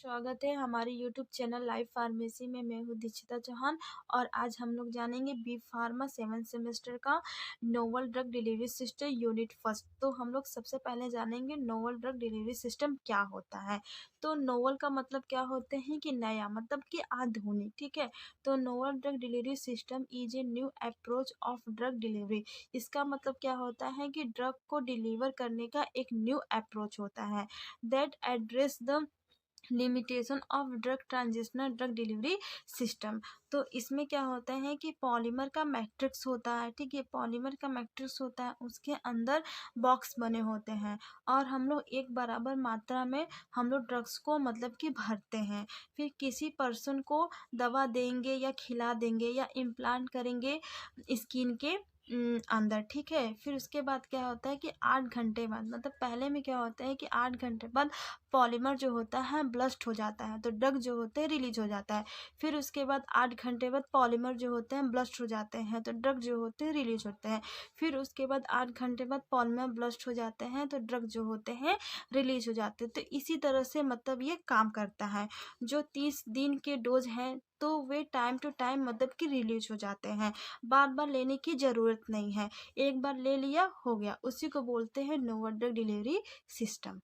स्वागत है हमारे यूट्यूब चैनल लाइव फार्मेसी में। मैं हूँ दीक्षिता चौहान और आज हम लोग जानेंगे बी फार्मा 7th सेमेस्टर का novel drug delivery system unit first. तो हम लोग सबसे पहले जानेंगे नोवल ड्रग डिलीवरी सिस्टम क्या होता है। तो नोवल का मतलब क्या होते हैं कि नया, मतलब कि आधुनिक। ठीक है, तो novel drug delivery system is a new approach of drug delivery. इसका मतलब क्या होता है कि ड्रग को डिलीवर करने का एक न्यू अप्रोच होता है that address the limitation of drug transitional drug delivery system. तो इसमें क्या होता है कि पॉलीमर का मैट्रिक्स होता है। ठीक है, पॉलीमर का मैट्रिक्स होता है, उसके अंदर बॉक्स बने होते हैं और हम लोग एक बराबर मात्रा में हम लोग ड्रग्स को मतलब कि भरते हैं। फिर किसी पर्सन को दवा देंगे या खिला देंगे या इम्प्लांट करेंगे स्किन के अंदर। ठीक है, फिर उसके बाद क्या होता है कि 8 घंटे बाद, मतलब पहले में क्या होता है कि 8 घंटे बाद पॉलीमर जो होता है ब्लस्ट हो जाता है, तो ड्रग जो होते हैं रिलीज हो जाता है। फिर उसके बाद 8 घंटे बाद पॉलीमर जो होते हैं ब्लस्ट हो जाते हैं, तो ड्रग जो होते हैं रिलीज होते हैं। फिर उसके बाद 8 घंटे बाद पॉलीमर ब्लस्ट हो जाते हैं, तो ड्रग जो होते हैं रिलीज हो जाते हैं। तो इसी तरह से मतलब ये काम करता है। जो 30 दिन के डोज हैं तो वे टाइम टू टाइम मतलब कि रिलीज हो जाते हैं, बार बार लेने की ज़रूरत नहीं है। एक बार ले लिया हो गया, उसी को बोलते हैं novel drug delivery system.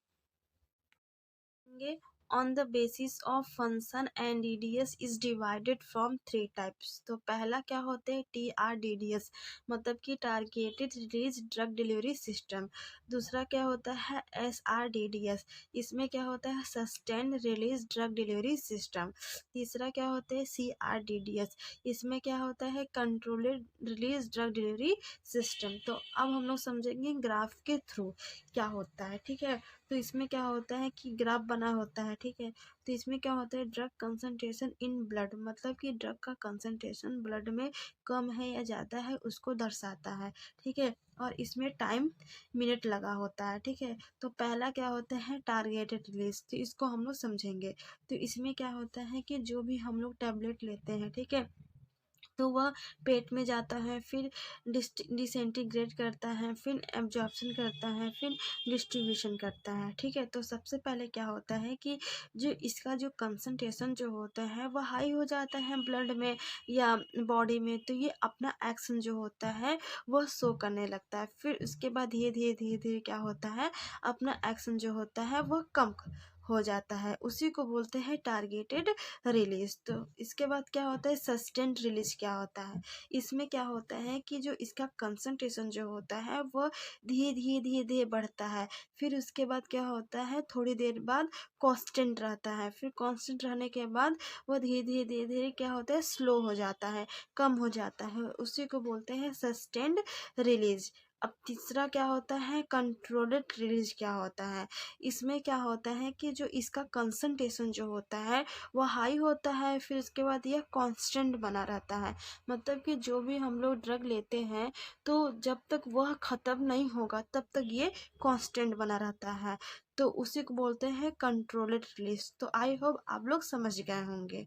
On the basis of function NDDS is divided from 3 types। तो पहला क्या होते हैं TRDDS, मतलब कि targeted release drug delivery system. दूसरा क्या होता है SRDDS, इसमें क्या होता है sustain release drug delivery system. तीसरा क्या होता है CRDDS, इसमें क्या होता है controlled release drug delivery system. तो अब हम लोग समझेंगे ग्राफ के थ्रू क्या होता है। ठीक है, तो इसमें क्या होता है कि ग्राफ बना होता है। ठीक है, तो इसमें क्या होता है ड्रग कंसंट्रेशन इन ब्लड, मतलब कि ड्रग का कंसंट्रेशन ब्लड में कम है या ज़्यादा है उसको दर्शाता है। ठीक है, और इसमें टाइम मिनट लगा होता है। ठीक है, तो पहला क्या होता है टारगेटेड रिलीज, तो इसको हम लोग समझेंगे। तो इसमें क्या होता है कि जो भी हम लोग टैबलेट लेते हैं, ठीक है, तो वह पेट में जाता है, फिर डिसइंटीग्रेट करता है, फिर एब्जॉर्प्शन करता है, फिर डिस्ट्रीब्यूशन करता है। ठीक है, तो सबसे पहले क्या होता है कि जो इसका जो कंसंट्रेशन जो होता है वह हाई हो जाता है ब्लड में या बॉडी में, तो ये अपना एक्शन जो होता है वह शो करने लगता है। फिर उसके बाद धीरे धीरे धीरे धीरे क्या होता है अपना एक्शन जो होता है वह कम हो जाता है, उसी को बोलते हैं टारगेटेड रिलीज। तो इसके बाद क्या होता है सस्टेन्ड रिलीज क्या होता है, इसमें क्या होता है कि जो इसका कंसंट्रेशन जो होता है वह धीरे धीरे धीरे धीरे बढ़ता है। फिर उसके बाद क्या होता है थोड़ी देर बाद कांस्टेंट रहता है, फिर कांस्टेंट रहने के बाद वह धीरे धीरे धीरे धीरे क्या होता है स्लो हो जाता है, कम हो जाता है, उसी को बोलते हैं सस्टेन्ड रिलीज। अब तीसरा क्या होता है कंट्रोल्ड रिलीज क्या होता है, इसमें क्या होता है कि जो इसका कंसंट्रेशन जो होता है वो हाई होता है, फिर उसके बाद यह कांस्टेंट बना रहता है। मतलब कि जो भी हम लोग ड्रग लेते हैं तो जब तक वह ख़त्म नहीं होगा तब तक ये कांस्टेंट बना रहता है, तो उसी को बोलते हैं कंट्रोल्ड रिलीज। तो आई होप आप लोग समझ गए होंगे।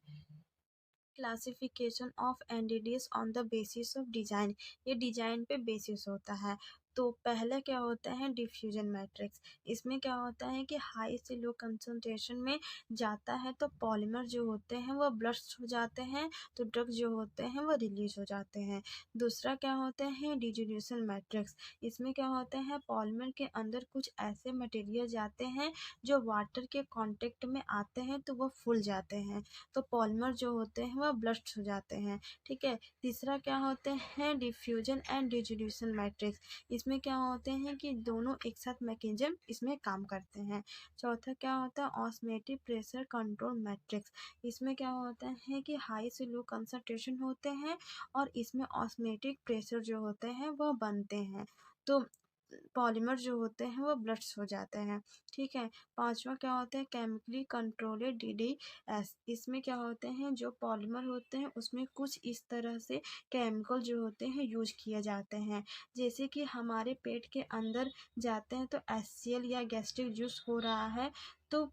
Classification of NDDS on the basis of design, ये डिजाइन पे बेसिस होता है। तो पहला क्या होता है डिफ्यूजन मैट्रिक्स, इसमें क्या होता है कि हाई से लो कंसंट्रेशन में जाता है तो पॉलीमर जो होते हैं वो ब्लस्ट हो जाते हैं, तो ड्रग जो होते हैं वो रिलीज हो जाते हैं। दूसरा क्या होता है डिजोल्यूशन मैट्रिक्स, इसमें क्या होता है पॉलीमर के अंदर कुछ ऐसे मटेरियल जाते हैं जो वाटर के कांटेक्ट में आते हैं तो वो फूल जाते हैं, तो पॉलीमर जो होते हैं वह ब्लस्ट हो जाते हैं। ठीक है, तीसरा क्या होते हैं डिफ्यूजन एंड डिजोल्यूशन मैट्रिक्स, इसमें क्या होते हैं कि दोनों एक साथ मैकेनिज्म इसमें काम करते हैं। चौथा क्या होता है ऑस्मोटिक प्रेशर कंट्रोल मैट्रिक्स, इसमें क्या होता है कि हाई से लो कंसंट्रेशन होते हैं और इसमें ऑस्मोटिक प्रेशर जो होते हैं वह बनते हैं, तो पॉलीमर जो होते हैं वो ब्लस्ट हो जाते हैं। ठीक है, पांचवा क्या होता है केमिकली कंट्रोल्ड DDS, इसमें क्या होते हैं जो पॉलीमर होते हैं उसमें कुछ इस तरह से केमिकल जो होते हैं यूज किए जाते हैं, जैसे कि हमारे पेट के अंदर जाते हैं तो HCl या गैस्ट्रिक जूस हो रहा है तो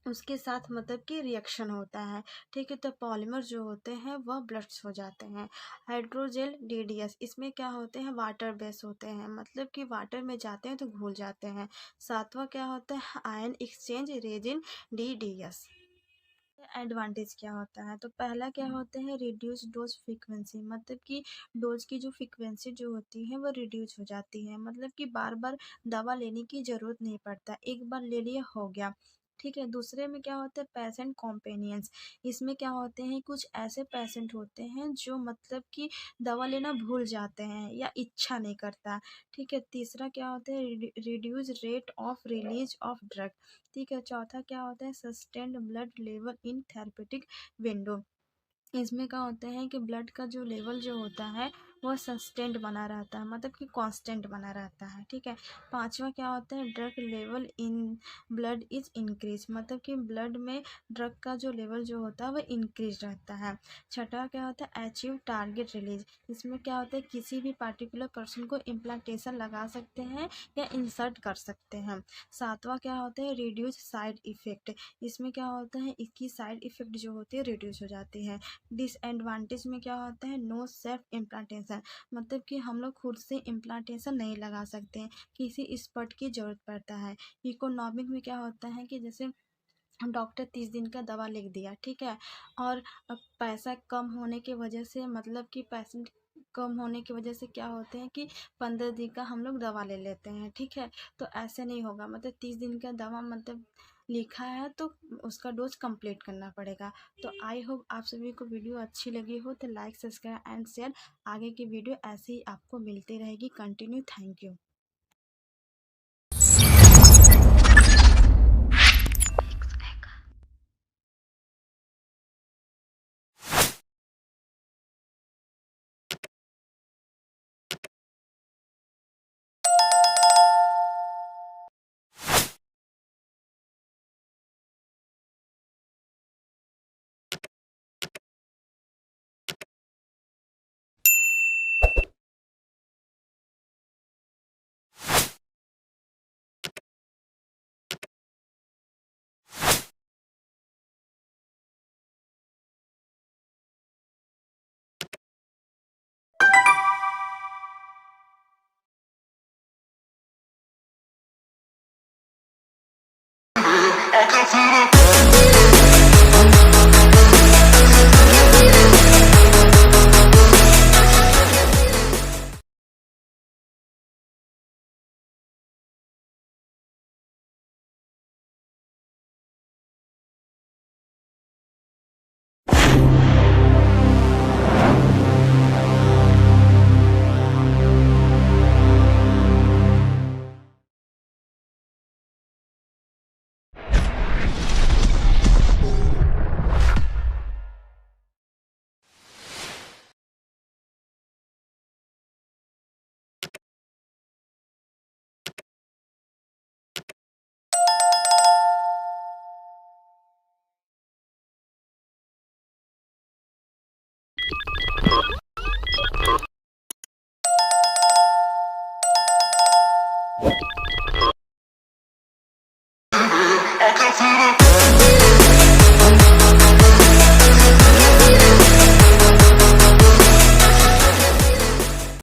उसके साथ मतलब कि रिएक्शन होता है। ठीक है, तो पॉलीमर जो होते हैं वह ब्लस्ट हो जाते हैं। हाइड्रोजेल DDS, इसमें क्या होते हैं वाटर बेस होते हैं, मतलब कि वाटर में जाते हैं तो घुल जाते हैं। सातवां क्या होता है ion exchange resin DDS। Advantage क्या होता है, तो पहला क्या होता है रिड्यूस डोज फ्रीक्वेंसी, मतलब कि डोज की जो फ्रीक्वेंसी जो होती है वो रिड्यूस हो जाती है, मतलब कि बार बार दवा लेने की ज़रूरत नहीं पड़ता, एक बार ले लिया हो गया। ठीक है। दूसरे में क्या होता है पेशेंट कॉम्पेनियंस, इसमें क्या होते हैं कुछ ऐसे पेशेंट होते हैं जो मतलब कि दवा लेना भूल जाते हैं या इच्छा नहीं करता। ठीक है। तीसरा क्या होता है reduce rate of release of drug. ठीक है। चौथा क्या होता है sustained blood level in therapeutic window, इसमें क्या होता है कि ब्लड का जो लेवल जो होता है वो सस्टेंड बना रहता है, मतलब कि कांस्टेंट बना रहता है। ठीक है। पांचवा क्या होता है drug level in blood is increase, मतलब कि ब्लड में ड्रग का जो लेवल जो होता है वो इंक्रीज रहता है। छठा क्या होता है अचीव टारगेट रिलीज, इसमें क्या होता है किसी भी पार्टिकुलर पर्सन को इम्प्लांटेशन लगा सकते हैं या इंसर्ट कर सकते हैं। सातवां क्या होता है रिड्यूस साइड इफेक्ट, इसमें क्या होता है इसकी साइड इफेक्ट जो होती है रिड्यूस हो जाती है। डिसएडवांटेज में क्या होता है नो सेल्फ इम्प्लांटेशन, मतलब कि हम लोग खुद से इम्प्लांटेशन नहीं लगा सकते हैं, किसी एक्सपर्ट की जरूरत पड़ता है। इकोनॉमिक में क्या होता है कि जैसे डॉक्टर 30 दिन का दवा लिख दिया, ठीक है, और अब पैसा कम होने की वजह से, मतलब कि पेशेंट कम होने की वजह से क्या होते हैं कि 15 दिन का हम लोग दवा ले लेते हैं। ठीक है। तो ऐसे नहीं होगा, मतलब 30 दिन का दवा मतलब लिखा है तो उसका डोज कंप्लीट करना पड़ेगा। तो आई होप आप सभी को वीडियो अच्छी लगी हो, तो लाइक सब्सक्राइब एंड शेयर, आगे की वीडियो ऐसे ही आपको मिलती रहेगी continue. Thank you. I can feel